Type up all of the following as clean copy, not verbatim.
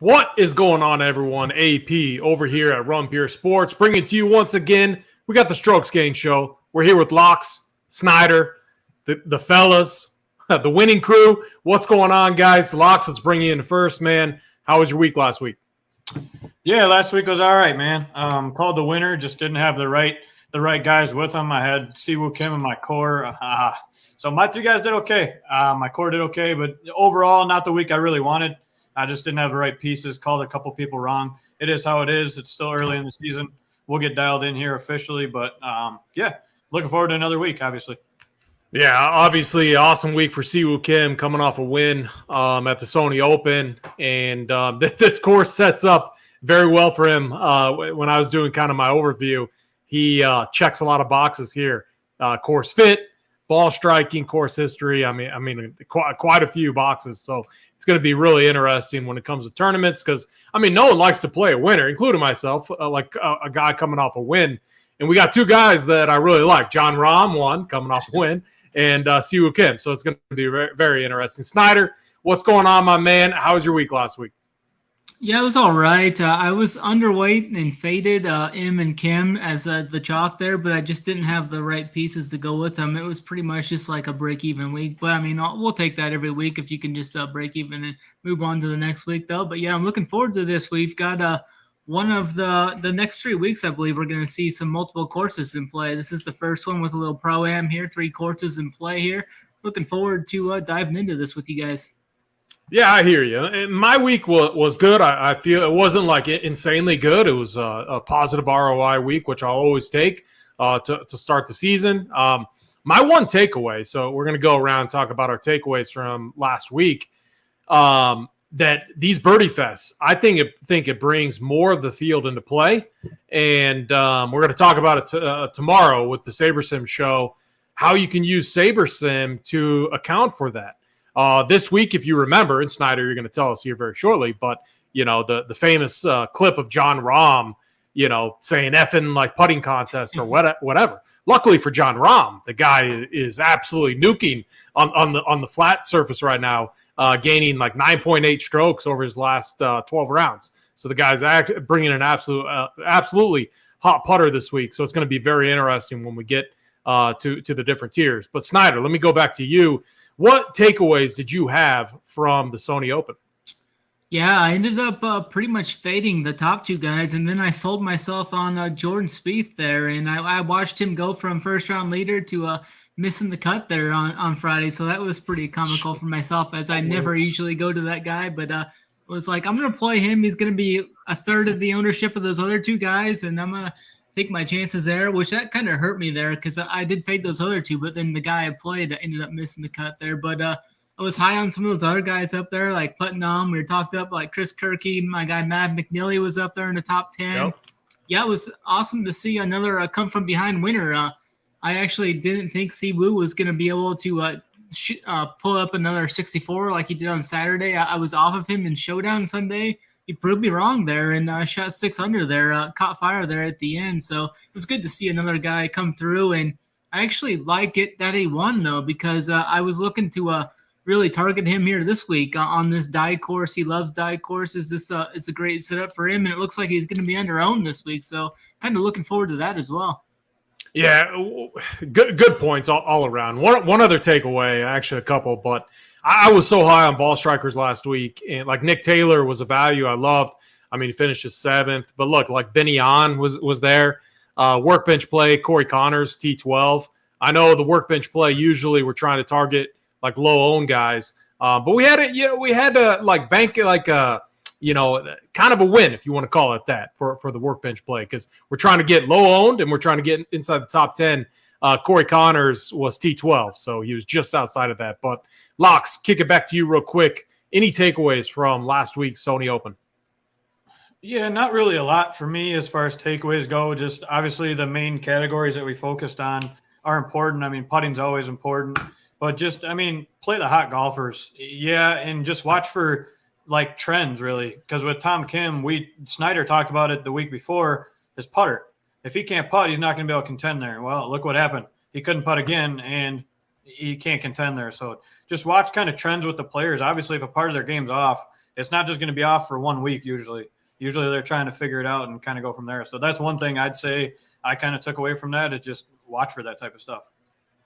What is going on, everyone? AP over here at Rum Pure Sports, bringing to you once again. We got the Strokes Gang Show. We're here with Locks, Snyder, the fellas, the winning crew. What's going on, guys? Locks, let's bring you in first, man. How was your week last week? Yeah, last week was all right, man. Called the winner, just didn't have the right guys with them. I had Siwoo Kim in my core. So my three guys did okay. My core did okay, but overall, not the week I really wanted. I just didn't have the right pieces, called a couple people wrong. It is how it is. It's still early in the season. We'll get dialed in here officially, but yeah, looking forward to another week, obviously. Yeah, obviously, awesome week for Siwoo Kim coming off a win at the Sony Open. And this course sets up very well for him. When I was doing kind of my overview, he checks a lot of boxes here. Course fit, ball striking, course history. I mean, quite a few boxes. So it's going to be really interesting when it comes to tournaments because, no one likes to play a winner, including myself, like a guy coming off a win. And we got two guys that I really like. Jon Rahm, one, coming off a win, and Siwoo Kim. So it's going to be very, very interesting. Snyder, what's going on, my man? How was your week last week? Yeah, it was all right. I was underweight and faded Im and Kim as the chalk there, but I just didn't have the right pieces to go with them. It was pretty much just like a break-even week. But, we'll take that every week if you can just break even and move on to the next week, though. But, yeah, I'm looking forward to this. We've got one of the next 3 weeks, I believe, we're going to see some multiple courses in play. This is the first one with a little pro-am here, 3 courses in play here. Looking forward to diving into this with you guys. Yeah, I hear you. And my week was good. I feel it wasn't like insanely good. It was a positive ROI week, which I'll always take to start the season. My one takeaway, so we're going to go around and talk about our takeaways from last week, that these birdie fests, I think it brings more of the field into play. And we're going to talk about it tomorrow with the SaberSim show, how you can use SaberSim to account for that. This week, if you remember, and Snyder, you're going to tell us here very shortly, but, the famous clip of Jon Rahm, saying effing like putting contest or whatever. Luckily for Jon Rahm, the guy is absolutely nuking on the flat surface right now, gaining like 9.8 strokes over his last 12 rounds. So the guy's bringing an absolutely hot putter this week. So it's going to be very interesting when we get to the different tiers. But Snyder, let me go back to you. What takeaways did you have from the Sony Open? Yeah, I ended up pretty much fading the top 2 guys, and then I sold myself on Jordan Spieth there, and I watched him go from first-round leader to missing the cut there on Friday, so that was pretty comical for myself, as I never usually go to that guy, but it was like, I'm going to play him. He's going to be a third of the ownership of those other 2 guys, and I'm going to take my chances there, which that kind of hurt me there because I did fade those other 2, but then the guy I played ended up missing the cut there. But I was high on some of those other guys up there, like Putnam. We were talked up like Chris Kirky. My guy Matt McNeely was up there in the top 10. Yep. Yeah, it was awesome to see another come from behind winner. I actually didn't think Siwoo was going to be able to pull up another 64 like he did on Saturday. I was off of him in Showdown Sunday. He proved me wrong there and shot 6 under there, caught fire there at the end. So it was good to see another guy come through. And I actually like it that he won, though, because I was looking to really target him here this week on this die course. He loves die courses. This is a great setup for him, and it looks like he's going to be under owned this week. So kind of looking forward to that as well. Yeah, good points all around. One other takeaway, actually a couple, but I was so high on ball strikers last week, and like Nick Taylor was a value I loved. He finished his 7th, but look, like Benny On was there. Workbench play, Corey Connors, T12. I know the workbench play usually we're trying to target like low owned guys, but we had to like bank it like kind of a win, if you want to call it that, for the workbench play, because we're trying to get low owned and we're trying to get inside the top 10. Corey Connors was T12, so he was just outside of that. But Locks, kick it back to you real quick. Any takeaways from last week's Sony Open? Yeah, not really a lot for me as far as takeaways go. Just obviously the main categories that we focused on are important. Putting's always important, but just, play the hot golfers. Yeah, and just watch for like trends, really, because with Tom Kim, Snyder talked about it the week before, his putter. If he can't putt, he's not going to be able to contend there. Well, look what happened. He couldn't putt again, and he can't contend there. So just watch kind of trends with the players. Obviously, if a part of their game's off, it's not just going to be off for 1 week. Usually they're trying to figure it out and kind of go from there. So that's one thing I'd say I kind of took away from that, is just watch for that type of stuff.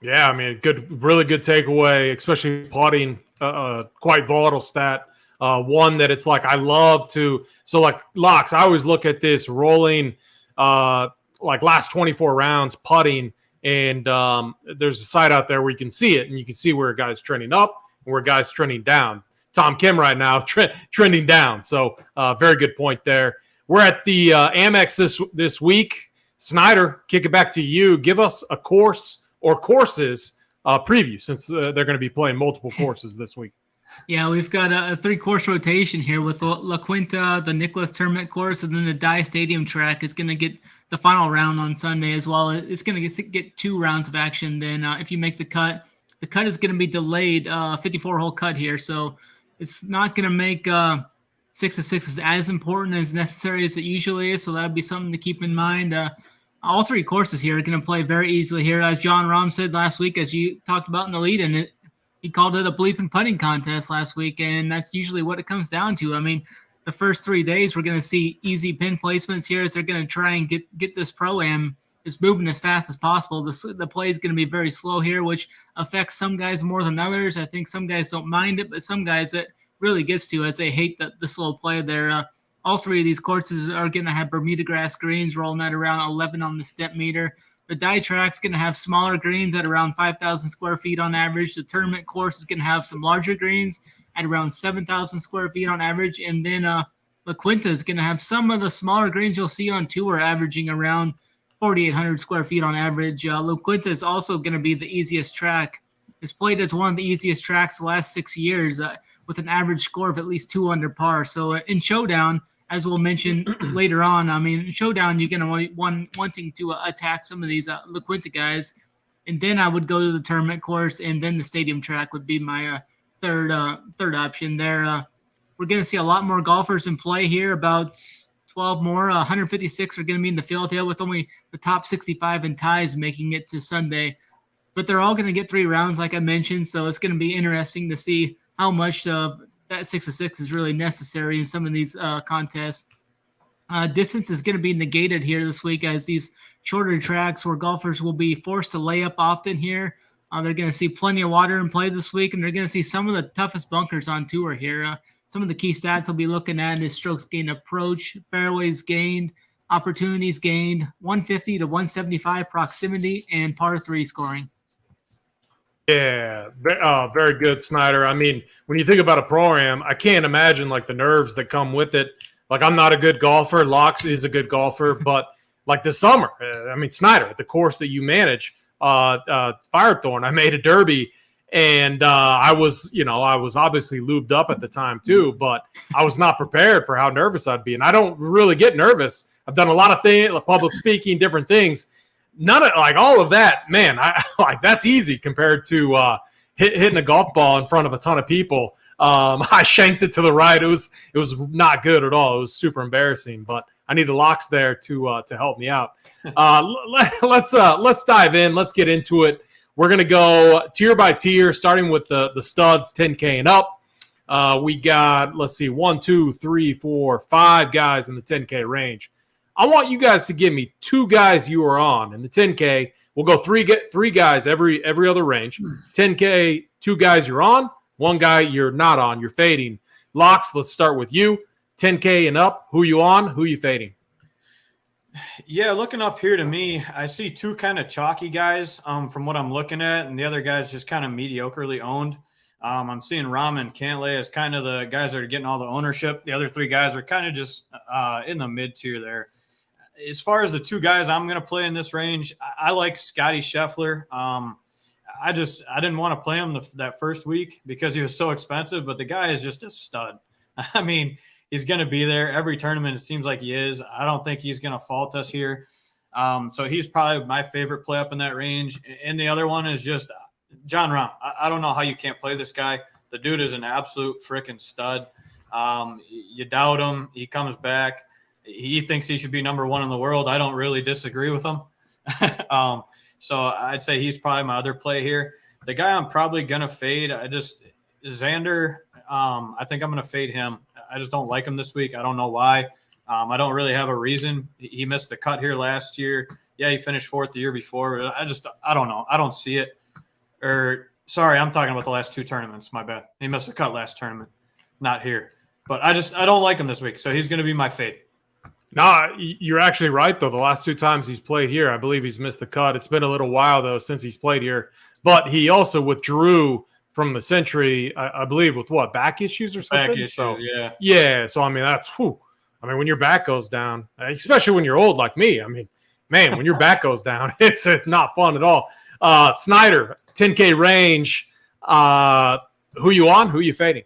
Yeah, I mean, really good takeaway, especially putting, quite volatile stat. One that it's like I love to. So like locks, I always look at this rolling, like last 24 rounds putting, and there's a site out there where you can see it, and you can see where a guy's trending up and where a guy's trending down. Tom Kim right now trending down. So very good point there. We're at the Amex this week. Snyder, kick it back to you. Give us a course or courses preview, since they're going to be playing multiple courses this week. Yeah, we've got a 3-course rotation here with La Quinta, the Nicholas Tournament course, and then the Dye Stadium track is going to get the final round on Sunday as well. It's going to get 2 rounds of action. Then if you make the cut is going to be delayed, 54-hole cut here. So it's not going to make 6 of 6 as important as necessary as it usually is. So that'll be something to keep in mind. All 3 courses here are going to play very easily here. As John Rahm said last week, as you talked about in the lead, and he called it a bleeping putting contest last week, and that's usually what it comes down to. I mean, the first 3 days, we're going to see easy pin placements here as they're going to try and get this Pro-Am just moving as fast as possible. The play is going to be very slow here, which affects some guys more than others. I think some guys don't mind it, but some guys it really gets to, as they hate the slow play there. All 3 of these courses are going to have Bermuda grass greens rolling at around 11 on the step meter. The Dye track's going to have smaller greens at around 5,000 square feet on average. The tournament course is going to have some larger greens at around 7,000 square feet on average. And then La Quinta is going to have some of the smaller greens you'll see on tour averaging around 4,800 square feet on average. La Quinta is also going to be the easiest track. It's played as one of the easiest tracks the last 6 years with an average score of at least 2 under par. So in Showdown, as we'll mention later on, I mean, Showdown, you're going to wanting to attack some of these La Quinta guys. And then I would go to the tournament course, and then the stadium track would be my third option there. We're going to see a lot more golfers in play here, about 12 more. 156 are going to be in the field here, with only the top 65 in ties making it to Sunday. But they're all going to get 3 rounds, like I mentioned, so it's going to be interesting to see how much of that 6 of 6 is really necessary in some of these contests. Distance is going to be negated here this week, as these shorter tracks where golfers will be forced to lay up often here. They're going to see plenty of water in play this week, and they're going to see some of the toughest bunkers on tour here. Some of the key stats we'll be looking at is strokes gained approach, fairways gained, opportunities gained, 150 to 175 proximity, and par 3 scoring. Yeah, very good, Snyder. I mean, when you think about a Pro-Am, I can't imagine like the nerves that come with it. Like, I'm not a good golfer. Locks is a good golfer, but like this summer, I mean, Snyder, the course that you manage, Firethorn, I made a derby, and I was obviously lubed up at the time too, but I was not prepared for how nervous I'd be, and I don't really get nervous. I've done a lot of things, public speaking, different things. None of like all of that, man. I like that's easy compared to hitting a golf ball in front of a ton of people. I shanked it to the right. It was not good at all. It was super embarrassing. But I need the locks there to help me out. Let's dive in. Let's get into it. We're gonna go tier by tier, starting with the studs, 10K and up. We got 1, 2, 3, 4, 5 guys in the 10K range. I want you guys to give me 2 guys you are on in the 10K. We'll go three guys every other range. 10K, 2 guys you're on, 1 guy you're not on. You're fading. Locks, let's start with you. 10K and up, who you on? Who you fading? Yeah, looking up here to me, I see 2 kind of chalky guys from what I'm looking at, and the other guy's just kind of mediocrely owned. I'm seeing Rahm and Cantlay as kind of the guys that are getting all the ownership. The other 3 guys are kind of just in the mid-tier there. As far as the 2 guys I'm going to play in this range, I like Scotty Scheffler. I didn't want to play him that first week because he was so expensive, but the guy is just a stud. I mean, he's going to be there every tournament. It seems like he is. I don't think he's going to fault us here. So he's probably my favorite play up in that range. And the other one is just John Rahm. I don't know how you can't play this guy. The dude is an absolute freaking stud. You doubt him. He comes back. He thinks he should be number 1 in the world. I don't really disagree with him. So I'd say he's probably my other play here. The guy I'm probably going to fade, Xander, I think I'm going to fade him. I just don't like him this week. I don't know why. I don't really have a reason. He missed the cut here last year. Yeah, he finished fourth the year before. But I don't know. I don't see it. Sorry, I'm talking about the last two tournaments. My bad. He missed the cut last tournament, not here. But I don't like him this week, so he's going to be my fade. No, you're actually right, though. The last two times he's played here, I believe he's missed the cut. It's been a little while, though, since he's played here. But he also withdrew from the Century, I believe, with what, back issues or something? Back issues, yeah. Yeah, so, I mean, that's whew. I mean, when your back goes down, especially when you're old like me, I mean, man, when your back goes down, it's not fun at all. Snyder, 10K range. Who you on? Who you fading?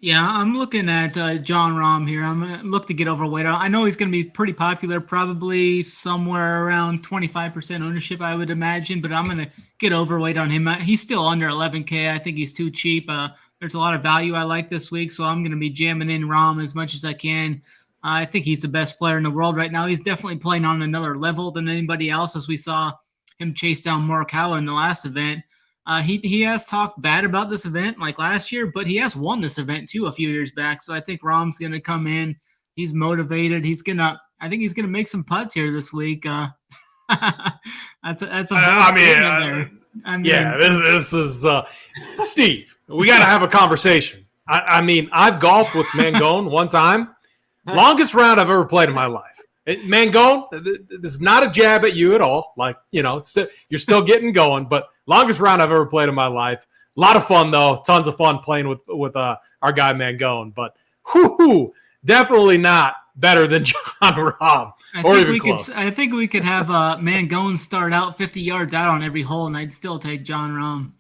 Yeah, I'm looking at John Rahm here. I'm going to look to get overweight. I know he's going to be pretty popular, probably somewhere around 25% ownership, I would imagine, but I'm going to get overweight on him. He's still under 11K. I think he's too cheap. There's a lot of value I like this week, so I'm going to be jamming in Rahm as much as I can. I think he's the best player in the world right now. He's definitely playing on another level than anybody else, as we saw him chase down Morikawa in the last event. He has talked bad about this event like last year, but he has won this event too a few years back. So I think Rahm's going to come in. He's motivated. I think he's going to make some putts here this week. That's a yeah, this is Steve. We got to have a conversation. I mean, I've golfed with Mangone one time. Longest round I've ever played in my life. Mangone, this is not a jab at you at all. Like, you know, you're still getting going, but longest round I've ever played in my life. A lot of fun, though. Tons of fun playing with our guy Mangone, but definitely not better than John Rahm or even close. I think we could have Mangone start out 50 yards out on every hole, and I'd still take John Rahm.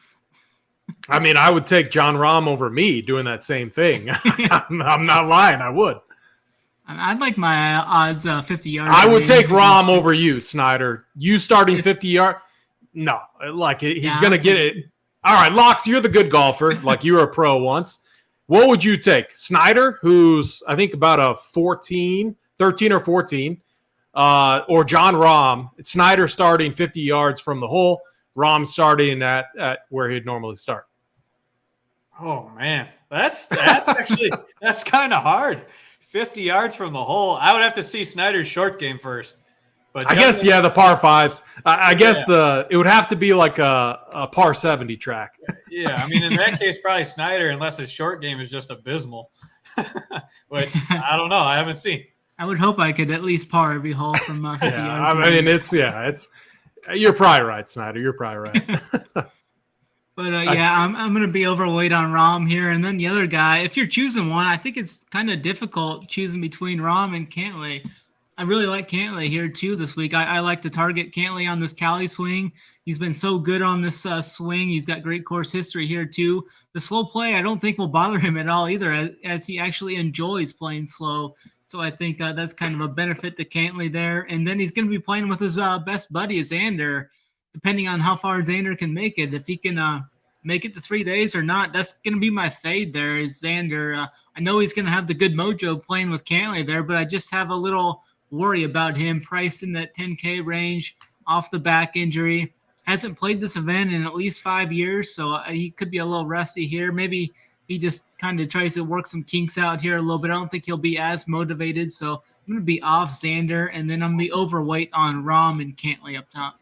I mean, I would take John Rahm over me doing that same thing. I'm not lying. I would. I'd like my odds 50 yards. I would take Rahm over you, Snyder. You starting 50 yards? No. Like, he's going to get it. All right, Locks, you're the good golfer. Like, you were a pro once. What would you take? Snyder, who's, I think, about a 13 or 14, or John Rahm. Snyder starting 50 yards from the hole. Rahm starting at where he'd normally start. Oh, man. That's actually – that's kind of hard. 50 yards from the hole. I would have to see Snyder's short game first. But I guess, yeah, the par fives. I guess it would have to be like a par 70 track. Yeah, I mean, in that case, probably Snyder, unless his short game is just abysmal, which I don't know. I haven't seen. I would hope I could at least par every hole from 50 yards. I mean, it's you're probably right, Snyder. You're probably right. But, I'm going to be overweight on Rahm here. And then the other guy, if you're choosing one, I think it's kind of difficult choosing between Rahm and Cantlay. I really like Cantlay here, too, this week. I like to target Cantlay on this Cali swing. He's been so good on this swing. He's got great course history here, too. The slow play, I don't think will bother him at all either, as he actually enjoys playing slow. So I think that's kind of a benefit to Cantlay there. And then he's going to be playing with his best buddy, Xander, depending on how far Xander can make it. If he can make it to 3 days or not, that's going to be my fade there is Xander. I know he's going to have the good mojo playing with Cantlay there, but I just have a little worry about him priced in that 10K range off the back injury. Hasn't played this event in at least 5 years, so he could be a little rusty here. Maybe he just kind of tries to work some kinks out here a little bit. I don't think he'll be as motivated, so I'm going to be off Xander, and then I'm going to be overweight on Rahm and Cantlay up top.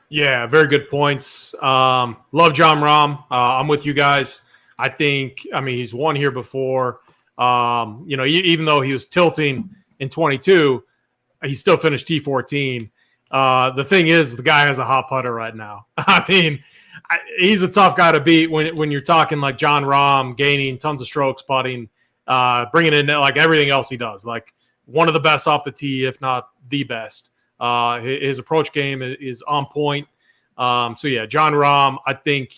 Yeah, very good points. Love John Rahm. I'm with you guys. I think, he's won here before. Even though he was tilting in 22, he still finished T14. The thing is, the guy has a hot putter right now. He's a tough guy to beat when you're talking like John Rahm gaining tons of strokes, putting, bringing in like everything else he does. Like one of the best off the tee, if not the best. His approach game is on point. John Rahm, I think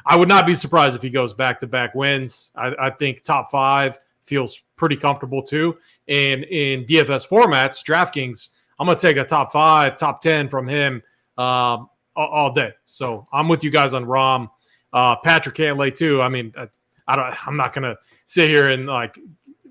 I would not be surprised if he goes back-to-back wins. I think top 5 feels pretty comfortable too. And in DFS formats, DraftKings, I'm going to take a top 5, top 10 from him all day. So I'm with you guys on Rahm. Patrick Cantlay too. I'm not going to sit here and like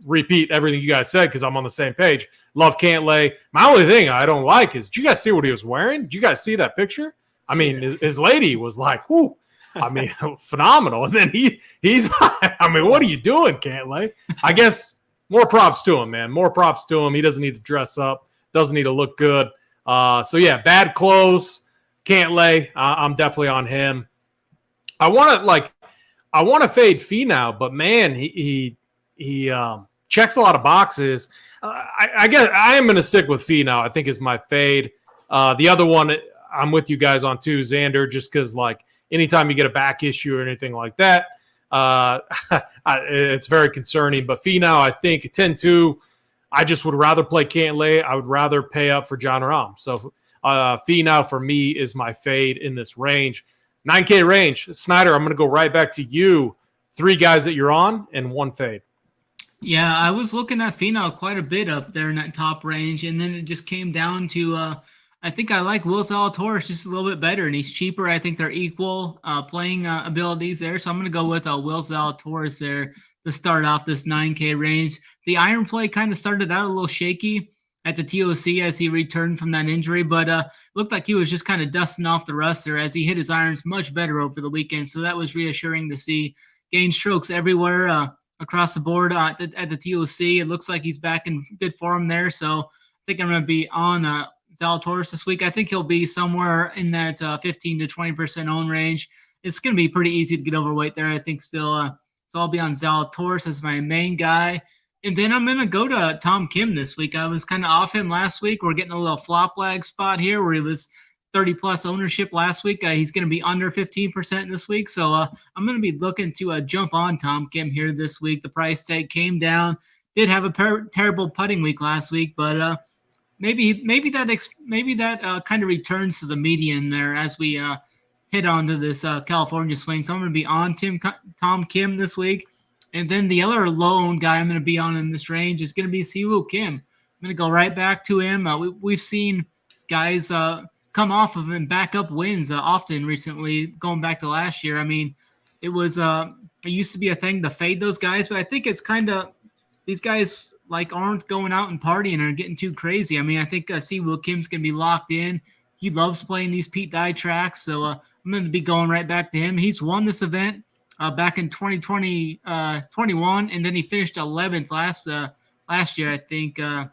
repeat everything you guys said because I'm on the same page. Love Cantlay. My only thing I don't like is, did you guys see what he was wearing? Did you guys see that picture? His lady was like, whoo. I mean, phenomenal. And then he's, I mean, what are you doing, Cantlay? I guess more props to him, man. More props to him. He doesn't need to dress up, doesn't need to look good. So yeah, bad clothes, Cantlay. I'm definitely on him. I want to fade Finau, but man, he checks a lot of boxes. I guess I am going to stick with Finau. I think is my fade. The other one I'm with you guys on too, Xander, just because like anytime you get a back issue or anything like that, it's very concerning. But Finau, I think 10-2. I just would rather play Cantlay. I would rather pay up for John Rahm. So Finau for me is my fade in this range. 9K range. Snyder, I'm going to go right back to you. 3 guys that you're on and 1 fade. Yeah, I was looking at Finau quite a bit up there in that top range, and then it just came down to I think I like Will Zalatoris just a little bit better, and he's cheaper. I think they're equal playing abilities there, so I'm going to go with Will Zalatoris there to start off this 9K range. The iron play kind of started out a little shaky at the TOC as he returned from that injury, but looked like he was just kind of dusting off the rust there as he hit his irons much better over the weekend, so that was reassuring to see. Gain strokes everywhere across the board at the TOC. It looks like he's back in good form there, so I think I'm going to be on Zalatoris this week. I think he'll be somewhere in that 15 to 20% own range. It's going to be pretty easy to get overweight there, I think, still. So I'll be on Zalatoris as my main guy. And then I'm going to go to Tom Kim this week. I was kind of off him last week. We're getting a little flop lag spot here where he was 30-plus ownership last week. He's going to be under 15% this week. So I'm going to be looking to jump on Tom Kim here this week. The price tag came down. Did have a terrible putting week last week, but maybe that kind of returns to the median there as we hit onto this California swing. So I'm going to be on Tom Kim this week. And then the other low-owned guy I'm going to be on in this range is going to be Siwoo Kim. I'm going to go right back to him. We've seen guys come off of and back up wins often recently, going back to last year. I mean, it used to be a thing to fade those guys, but I think it's kind of these guys like aren't going out and partying or getting too crazy. I mean, I think Siwoo Kim's going to be locked in. He loves playing these Pete Dye tracks, so I'm going to be going right back to him. He's won this event back in 2020, 21, and then he finished 11th last year, I think. So I'm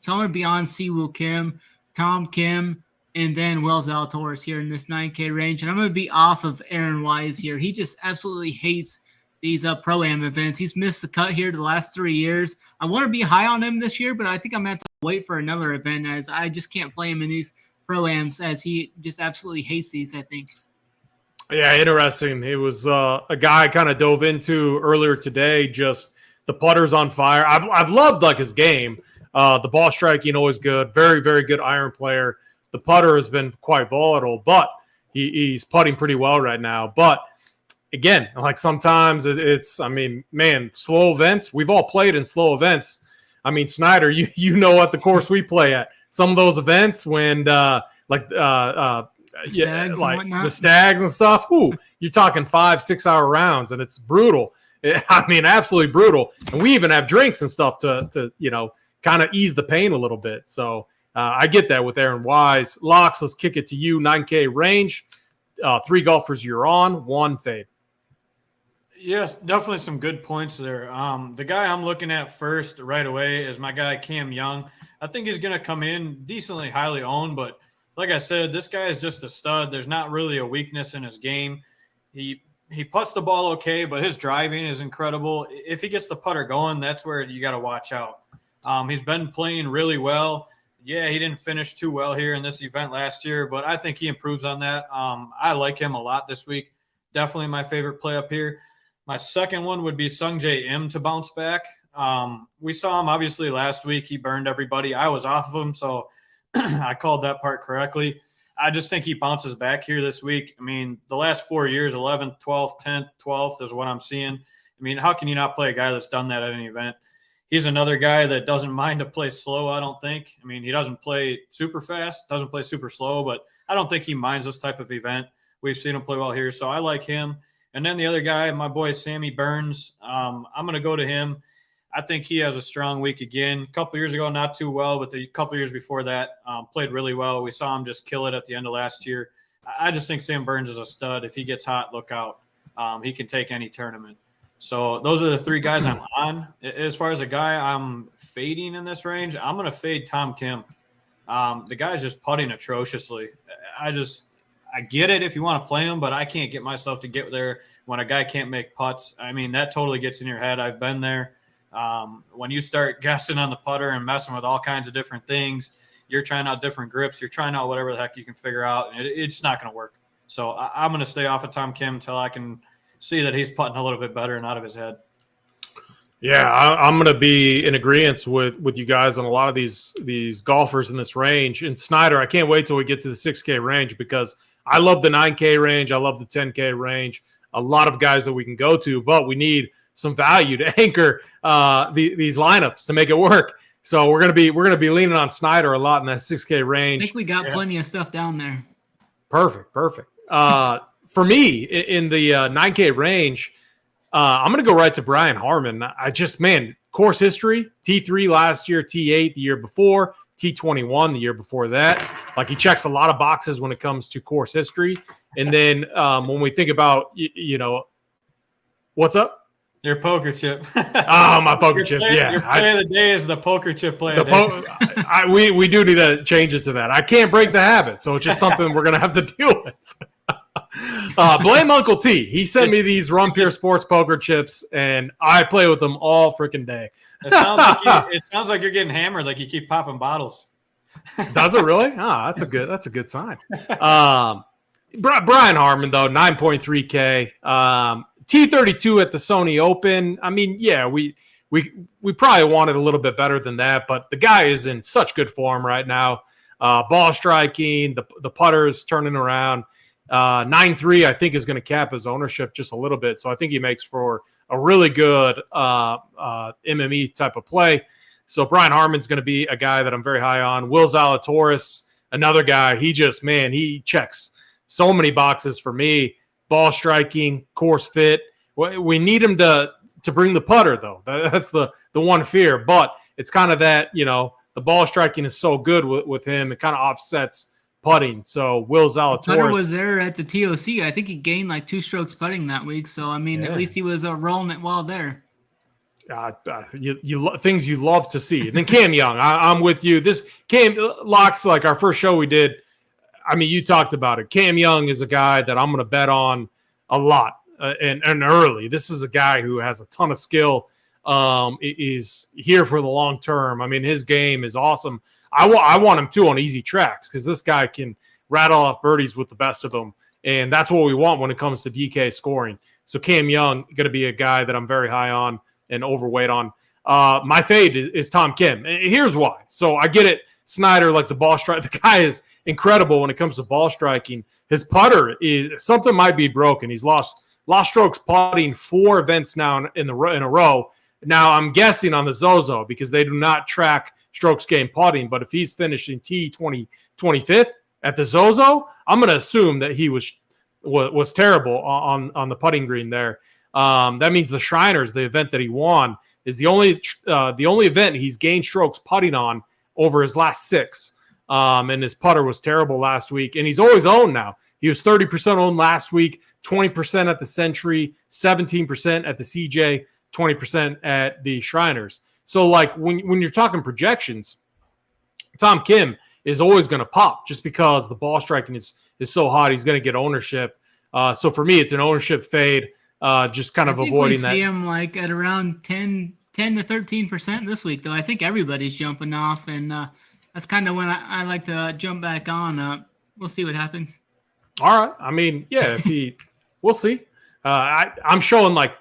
going to be on Siwoo Kim, Tom Kim, and then Will Zalatoris here in this 9K range. And I'm going to be off of Aaron Wise here. He just absolutely hates these Pro-Am events. He's missed the cut here the last 3 years. I want to be high on him this year, but I think I'm going to have to wait for another event as I just can't play him in these Pro-Ams as he just absolutely hates these, I think. Yeah, interesting. It was a guy I kind of dove into earlier today, just the putter's on fire. I've loved like his game. The ball striking always good. Very, very good iron player. The putter has been quite volatile, but he's putting pretty well right now. But again, like sometimes it's, I mean, man, slow events. We've all played in slow events. I mean, Snyder, you know at the course we play at. Some of those events when the stags and stuff. Ooh, you're talking 5-6 hour rounds, and it's brutal. I mean, absolutely brutal. And we even have drinks and stuff to kind of ease the pain a little bit. So I get that with Aaron Wise. Locks, let's kick it to you. 9K range. 3 golfers you're on, 1 fade. Yes, definitely some good points there. The guy I'm looking at first right away is my guy Cam Young. I think he's going to come in decently highly owned, but like I said, this guy is just a stud. There's not really a weakness in his game. He putts the ball okay, but his driving is incredible. If he gets the putter going, that's where you got to watch out. He's been playing really well. Yeah, he didn't finish too well here in this event last year, but I think he improves on that. I like him a lot this week. Definitely my favorite play up here. My second one would be Sungjae Im to bounce back. We saw him obviously last week. He burned everybody. I was off of him, so I called that part correctly. I just think he bounces back here this week. I mean, the last 4 years, 11th, 12th, 10th, 12th is what I'm seeing. I mean, how can you not play a guy that's done that at any event? He's another guy that doesn't mind to play slow, I don't think. I mean, he doesn't play super fast, doesn't play super slow, but I don't think he minds this type of event. We've seen him play well here, so I like him. And then the other guy, my boy Sammy Burns, I'm going to go to him. I think he has a strong week again. A couple years ago, not too well, but the couple years before that, played really well. We saw him just kill it at the end of last year. I just think Sam Burns is a stud. If he gets hot, look out. He can take any tournament. So those are the 3 guys I'm on. As far as a guy I'm fading in this range, I'm going to fade Tom Kim. The guy's just putting atrociously. I get it if you want to play him, but I can't get myself to get there when a guy can't make putts. I mean, that totally gets in your head. I've been there. When you start guessing on the putter and messing with all kinds of different things, you're trying out different grips. You're trying out whatever the heck you can figure out. And it's not going to work. So I'm going to stay off of Tom Kim until I can see that he's putting a little bit better and out of his head. Yeah, I'm going to be in agreement with you guys on a lot of these golfers in this range. And Snyder, I can't wait till we get to the 6K range because I love the 9K range. I love the 10K range. A lot of guys that we can go to, but we need some value to anchor these lineups to make it work. So we're gonna be leaning on Snyder a lot in that 6K range. I think we got plenty of stuff down there. Perfect. For me, in the 9K range, I'm going to go right to Brian Harman. Course history, T3 last year, T8 the year before, T21 the year before that. Like, he checks a lot of boxes when it comes to course history. And then when we think about, what's up? Your poker chip. Oh, my poker chip. Yeah. Your play of the day is the poker chip play of the day. We do need to changes to that. I can't break the habit, so it's just something we're going to have to deal with. Blame Uncle T. He sent me these Rum Pure Sports poker chips, and I play with them all freaking day. It sounds like you're getting hammered, like you keep popping bottles. Does it really? That's a good sign. Brian Harman, though, 9.3K. T32 at the Sony Open. I mean, yeah, we probably wanted a little bit better than that, but the guy is in such good form right now. Ball striking, the putter is turning around. 9.3, I think, is going to cap his ownership just a little bit. So I think he makes for a really good MME type of play. So Brian Harman's going to be a guy that I'm very high on. Will Zalatoris, another guy. He checks so many boxes for me. Ball striking, course fit. We need him to bring the putter, though. That's the one fear. But it's kind of that, the ball striking is so good with him. It kind of offsets putting. So Will Zalatoris. Putter was there at the TOC. I think he gained like 2 strokes putting that week. So, I mean, At least he was rolling it well there. Things you love to see. And then Cam Young, I'm with you. This Cam Locks, like our first show we did, I mean, you talked about it. Cam Young is a guy that I'm going to bet on a lot and early. This is a guy who has a ton of skill, is here for the long term. I mean, his game is awesome. I want him, too, on easy tracks because this guy can rattle off birdies with the best of them, and that's what we want when it comes to DK scoring. So Cam Young going to be a guy that I'm very high on and overweight on. My fade is Tom Kim. And here's why. So I get it. Snyder, like the ball strike, the guy is incredible when it comes to ball striking. His putter is something might be broken. He's lost strokes putting 4 events now in a row. Now I'm guessing on the Zozo because they do not track strokes gained putting. But if he's finishing T25th at the Zozo, I'm going to assume that he was terrible on the putting green there. That means the Shriners, the event that he won, is the only event he's gained strokes putting on over his last 6. And his putter was terrible last week. And he's always owned now. He was 30% owned last week, 20% at the Century, 17% at the CJ, 20% at the Shriners. So, like, when you're talking projections, Tom Kim is always going to pop just because the ball striking is so hot. He's going to get ownership. So, for me, it's an ownership fade, just kind of avoiding that. I see him, like, at around 10 to 13% this week, though. I think everybody's jumping off, and that's kind of when I like to jump back on. We'll see what happens. All right. I mean, yeah, we'll see. I'm showing like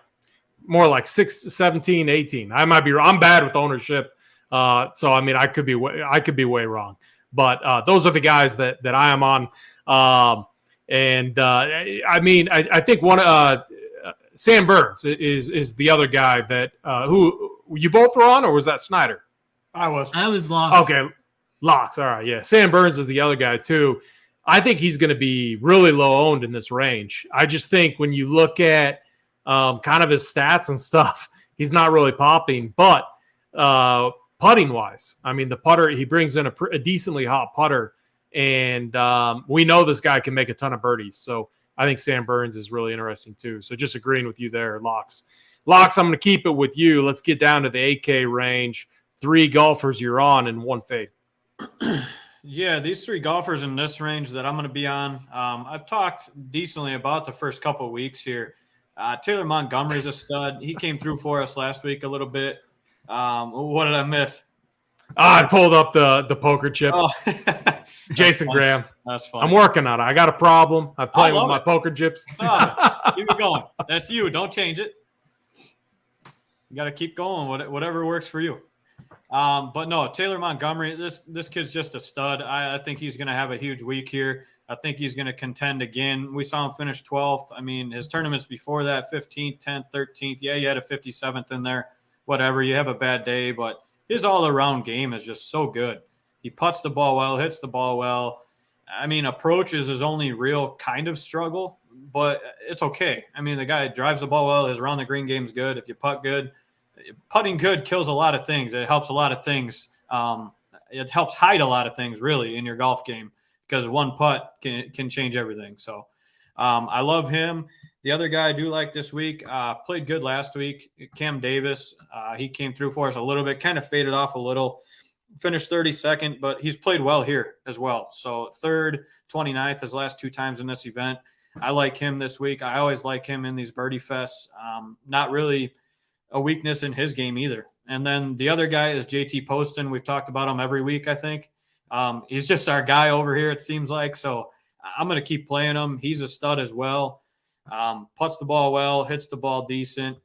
more like 6, 17, 18. I might be wrong. I'm bad with ownership. So, I mean, I could be way wrong. But those are the guys that I am on. I mean, I think Sam Burns is the other guy that who you both were on, or was that Snyder? I was Locks. Okay, Locks. All right, yeah. Sam Burns is the other guy too. I think he's going to be really low owned in this range. I just think when you look at kind of his stats and stuff, he's not really popping. But putting wise, I mean, the putter, he brings in a decently hot putter And we know this guy can make a ton of birdies. So I think Sam Burns is really interesting too. So just agreeing with you there, Locks. Locks, I'm going to keep it with you. Let's get down to the 8K range. 3 golfers you're on and 1 fade. Yeah, these 3 golfers in this range that I'm going to be on, I've talked decently about the first couple of weeks here. Taylor Montgomery's a stud. He came through for us last week a little bit. What did I miss? I pulled up the poker chips. Oh. Jason Graham. That's fine. I'm working on it. I got a problem. I play with my poker chips. Keep it going. That's you. Don't change it. You got to keep going. Whatever works for you. But no, Taylor Montgomery, this kid's just a stud. I think he's going to have a huge week here. I think he's going to contend again. We saw him finish 12th. I mean, his tournaments before that, 15th, 10th, 13th. Yeah, you had a 57th in there. Whatever. You have a bad day, but his all-around game is just so good. He putts the ball well, hits the ball well. I mean, approach is his only real kind of struggle, but it's okay. I mean, the guy drives the ball well. His around the green game's good. If you putt good, putting good kills a lot of things. It helps a lot of things. It helps hide a lot of things, really, in your golf game because one putt can change everything. So I love him. The other guy I do like this week, played good last week, Cam Davis. He came through for us a little bit, kind of faded off a little. Finished 32nd, but he's played well here as well. So 3rd, 29th, his last 2 times in this event. I like him this week. I always like him in these birdie fests. Not really a weakness in his game either. And then the other guy is JT Poston. We've talked about him every week, I think. He's just our guy over here, it seems like. So I'm going to keep playing him. He's a stud as well. Putts the ball well, hits the ball decent.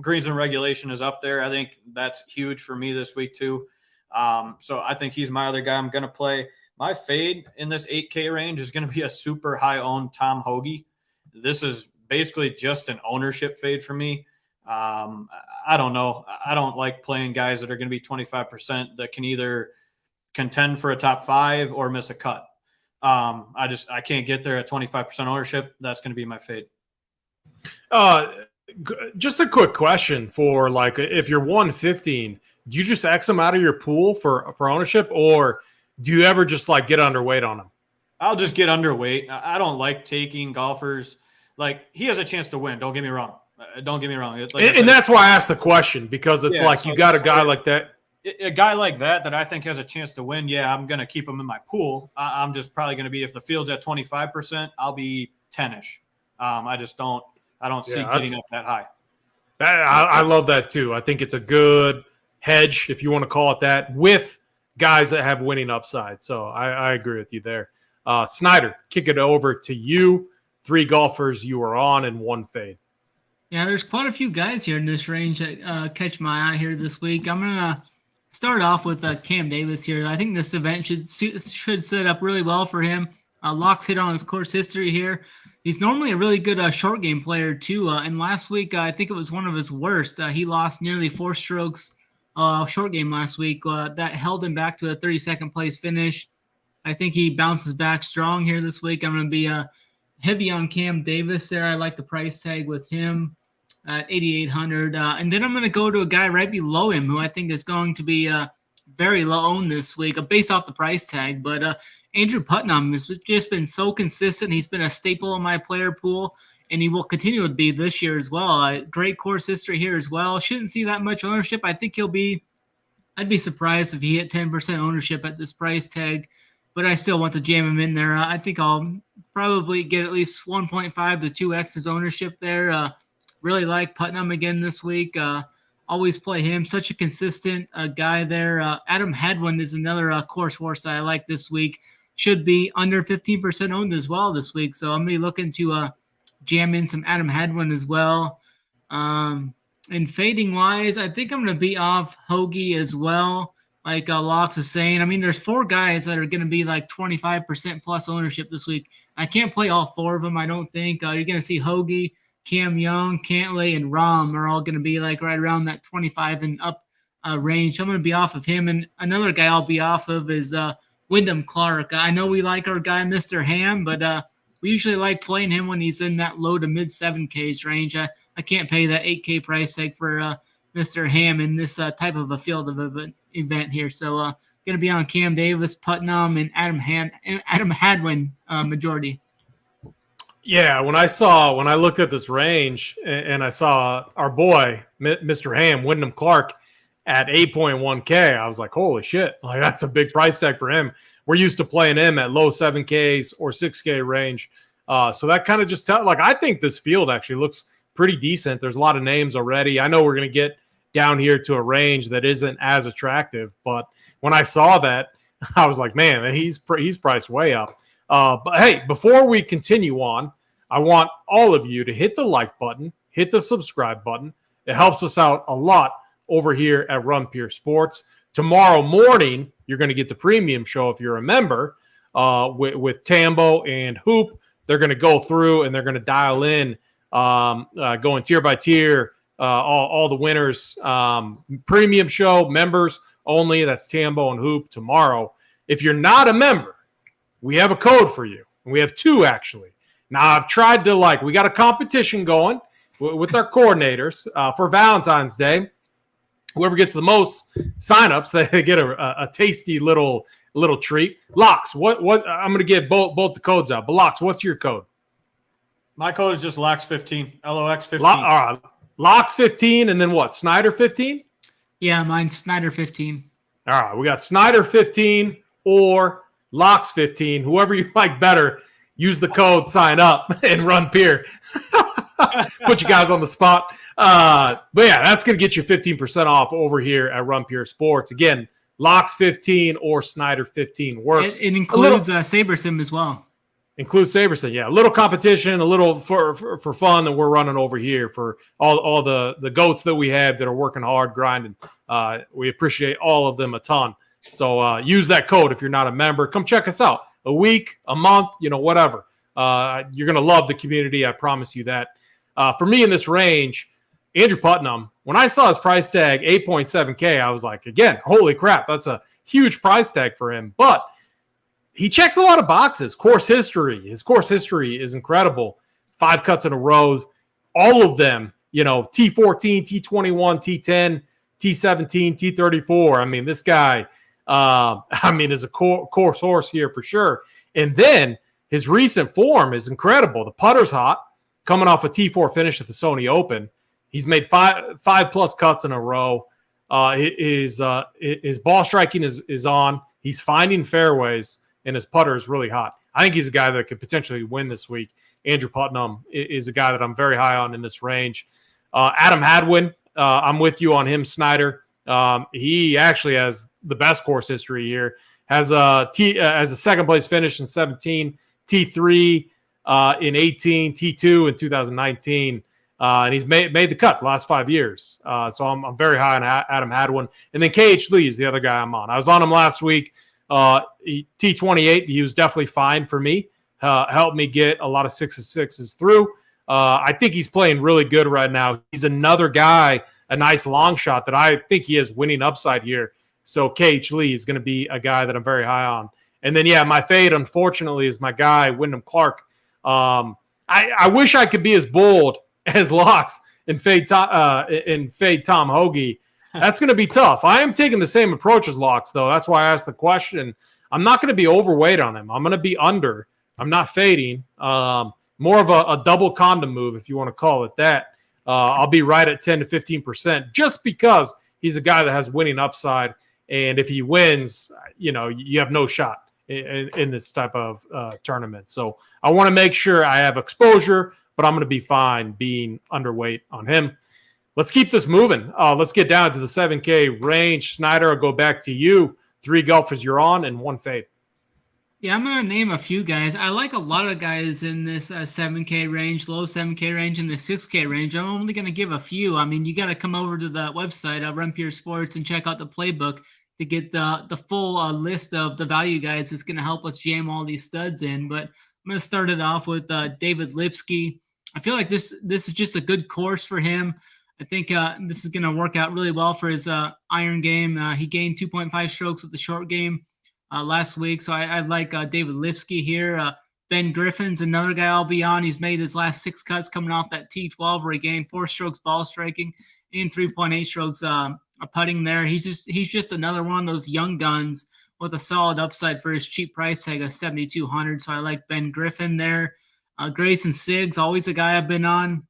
Greens and regulation is up there. I think that's huge for me this week too. So I think he's my other guy I'm going to play. My fade in this 8K range is going to be a super high owned Tom Hoagie. This is basically just an ownership fade for me. I don't know. I don't like playing guys that are going to be 25% that can either contend for a top 5 or miss a cut. I can't get there at 25% ownership. That's going to be my fade. Just a quick question for like, if you're 115, do you just X them out of your pool for ownership, or do you ever just like get underweight on them? I'll just get underweight. I don't like taking golfers. Like, he has a chance to win. Don't get me wrong. And that's why I asked the question, because it's like, so you got a guy like that. A guy like that I think has a chance to win. Yeah, I'm going to keep him in my pool. I'm just probably going to be, if the field's at 25%, I'll be 10-ish. I don't see getting up that high. I love that too. I think it's a good hedge, if you want to call it that, with guys that have winning upside. So I agree with you there. Snyder, kick it over to you. 3 golfers you are on and 1 fade. Yeah, there's quite a few guys here in this range that catch my eye here this week. I'm going to start off with Cam Davis here. I think this event should set up really well for him. Locks hit on his course history here. He's normally a really good short game player too. And last week, I think it was one of his worst. He lost nearly 4 strokes short game last week. That held him back to a 32nd place finish. I think he bounces back strong here this week. I'm going to be heavy on Cam Davis there. I like the price tag with him at 8,800. And then I'm going to go to a guy right below him who I think is going to be very low owned this week based off the price tag. But Andrew Putnam has just been so consistent. He's been a staple in my player pool, and he will continue to be this year as well. Great course history here as well. Shouldn't see that much ownership. I think I'd be surprised if he hit 10% ownership at this price tag, but I still want to jam him in there. I think I'll probably get at least 1.5 to 2x his ownership there. Really like Putnam again this week. Always play him. Such a consistent guy there. Adam Hadwin is another course horse that I like this week. Should be under 15% owned as well this week. So I'm going to be looking to jam in some Adam Hadwin as well. And fading wise, I think I'm going to be off Hoagie as well. Like Locks is saying, I mean, there's 4 guys that are going to be like 25% plus ownership this week. I can't play all 4 of them, I don't think. You're going to see Hoagie, Cam Young, Cantlay, and Rahm are all going to be like right around that 25 and up range. I'm going to be off of him. And another guy I'll be off of is Wyndham Clark. I know we like our guy, Mr. Ham, but we usually like playing him when he's in that low to mid 7Ks range. I can't pay that 8K price tag for Mr. Ham in this type of a field of event here. So going to be on Cam Davis, Putnam, and Adam Hadwin majority. Yeah, when I looked at this range and I saw our boy, Mr. Ham, Wyndham Clark, at 8.1K, I was like, holy shit, like that's a big price tag for him. We're used to playing him at low 7Ks or 6K range. So that kind of just I think this field actually looks pretty decent. There's a lot of names already. I know we're going to get down here to a range that isn't as attractive, but when I saw that, I was like, man, he's priced way up. But hey, before we continue on, I want all of you to hit the like button, hit the subscribe button. It helps us out a lot over here at Run Pure Sports. Tomorrow morning, you're going to get the premium show if you're a member with Tambo and Hoop. They're going to go through and they're going to dial in, going tier by tier, all the winners. Premium show, members only. That's Tambo and Hoop tomorrow. If you're not a member, we have a code for you. We have two, actually. Now, I've tried to, we got a competition going with our coordinators for Valentine's Day. Whoever gets the most signups, they get a tasty little treat. Locks, what I'm going to give both the codes out. But Locks, what's your code? My code is just LOX15, LOX15. Locks15, and then what? Snyder15? Yeah, mine's Snyder15. All right, we got Snyder15 or Locks15. Whoever you like better, use the code, sign up, and Run Pure. Put you guys on the spot. But yeah, that's going to get you 15% off over here at Run Pure Sports. Again, Locks15 or Snyder15 works. It includes SaberSim as well. Includes SaberSim, yeah. A little competition, a little for fun that we're running over here for all the goats that we have that are working hard, grinding. We appreciate all of them a ton. So use that code if you're not a member. Come check us out. A week, a month, whatever. You're going to love the community. I promise you that. For me in this range, Andrew Putnam, when I saw his price tag, 8.7K, I was like, again, holy crap, that's a huge price tag for him. But he checks a lot of boxes. Course history. His course history is incredible. 5 cuts in a row. All of them, T14, T21, T10, T17, T34. I mean, this guy, is a course horse here for sure. And then his recent form is incredible. The putter's hot, coming off a T4 finish at the Sony Open. He's made five plus cuts in a row. His ball striking is on. He's finding fairways, and his putter is really hot. I think he's a guy that could potentially win this week. Andrew Putnam is a guy that I'm very high on in this range. Adam Hadwin, I'm with you on him, Snyder. He actually has the best course history here. Has a second place finish in 17, T3 in 18, T2 in 2019. And he's made the cut the last 5 years. So I'm very high on Adam Hadwin. And then KH Lee is the other guy I'm on. I was on him last week. T28, he was definitely fine for me. Helped me get a lot of 6s through. I think he's playing really good right now. He's another guy, a nice long shot that I think he has winning upside here. So KH Lee is going to be a guy that I'm very high on. And then, yeah, my fade, unfortunately, is my guy, Wyndham Clark. I wish I could be as bold as Locks and fade Tom Hoagie. That's going to be tough. I am taking the same approach as Locks, though. That's why I asked the question. I'm not going to be overweight on him. I'm going to be under. I'm not fading. More of a double condom move, if you want to call it that. I'll be right at 10 to 15% just because he's a guy that has winning upside. And if he wins, you have no shot in this type of tournament. So I want to make sure I have exposure, but I'm going to be fine being underweight on him. Let's keep this moving. Let's get down to the 7K range. Snyder, I'll go back to you. 3 golfers you're on and 1 fade. Yeah, I'm going to name a few guys. I like a lot of guys in this 7K range, low 7K range, and the 6K range. I'm only going to give a few. I mean, you got to come over to the website, Run Pure Sports, and check out the playbook to get the full list of the value guys that's going to help us jam all these studs in. But I'm going to start it off with David Lipsky. I feel like this is just a good course for him. I think this is going to work out really well for his iron game. He gained 2.5 strokes with the short game last week. So I like David Lipsky here. Ben Griffin's another guy I'll be on. He's made his last 6 cuts coming off that T12 where he gained 4 strokes ball striking and 3.8 strokes putting there. He's just another one of those young guns with a solid upside for his cheap price tag of 7,200. So I like Ben Griffin there. Grayson Siggs, always a guy I've been on.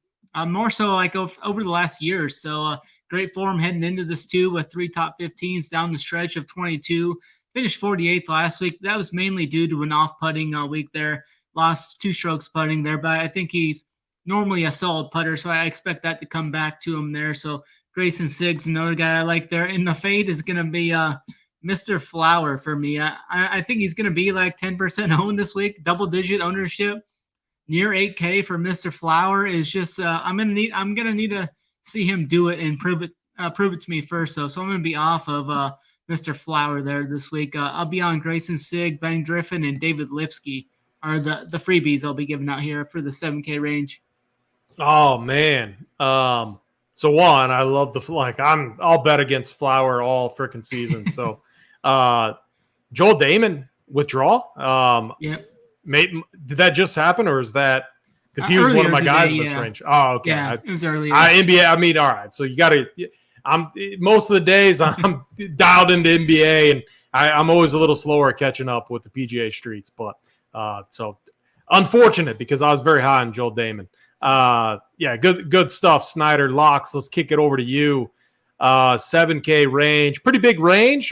More so like over the last year or so. Great form heading into this too, with 3 top 15s down the stretch of 22. Finished 48th last week. That was mainly due to an off-putting week there. Lost 2 strokes putting there, but I think he's normally a solid putter, so I expect that to come back to him there. So Grayson Siggs, another guy I like there. And the fade is going to be Mr. Flower for me. I think he's going to be like 10% owned this week, double-digit ownership. Near 8K for Mr. Flower is just I'm gonna need to see him do it and prove it to me first. So I'm gonna be off of Mr. Flower there this week. I'll be on Grayson Sigg, Ben Griffin, and David Lipsky are the freebies I'll be giving out here for the 7K range. Oh man. So one, I love I'll bet against Flower all freaking season. So Joel Damon withdraw. Yep. Did that just happen, or is that because he was one of my guys in this range? Oh, okay. Yeah, it was earlier. NBA. I mean, all right. So you got to. Most of the days I'm dialed into NBA, and I'm always a little slower catching up with the PGA streets. But so unfortunate because I was very high on Joel Damon. Yeah, good stuff, Snyder. Locks. Let's kick it over to you. 7K range, pretty big range.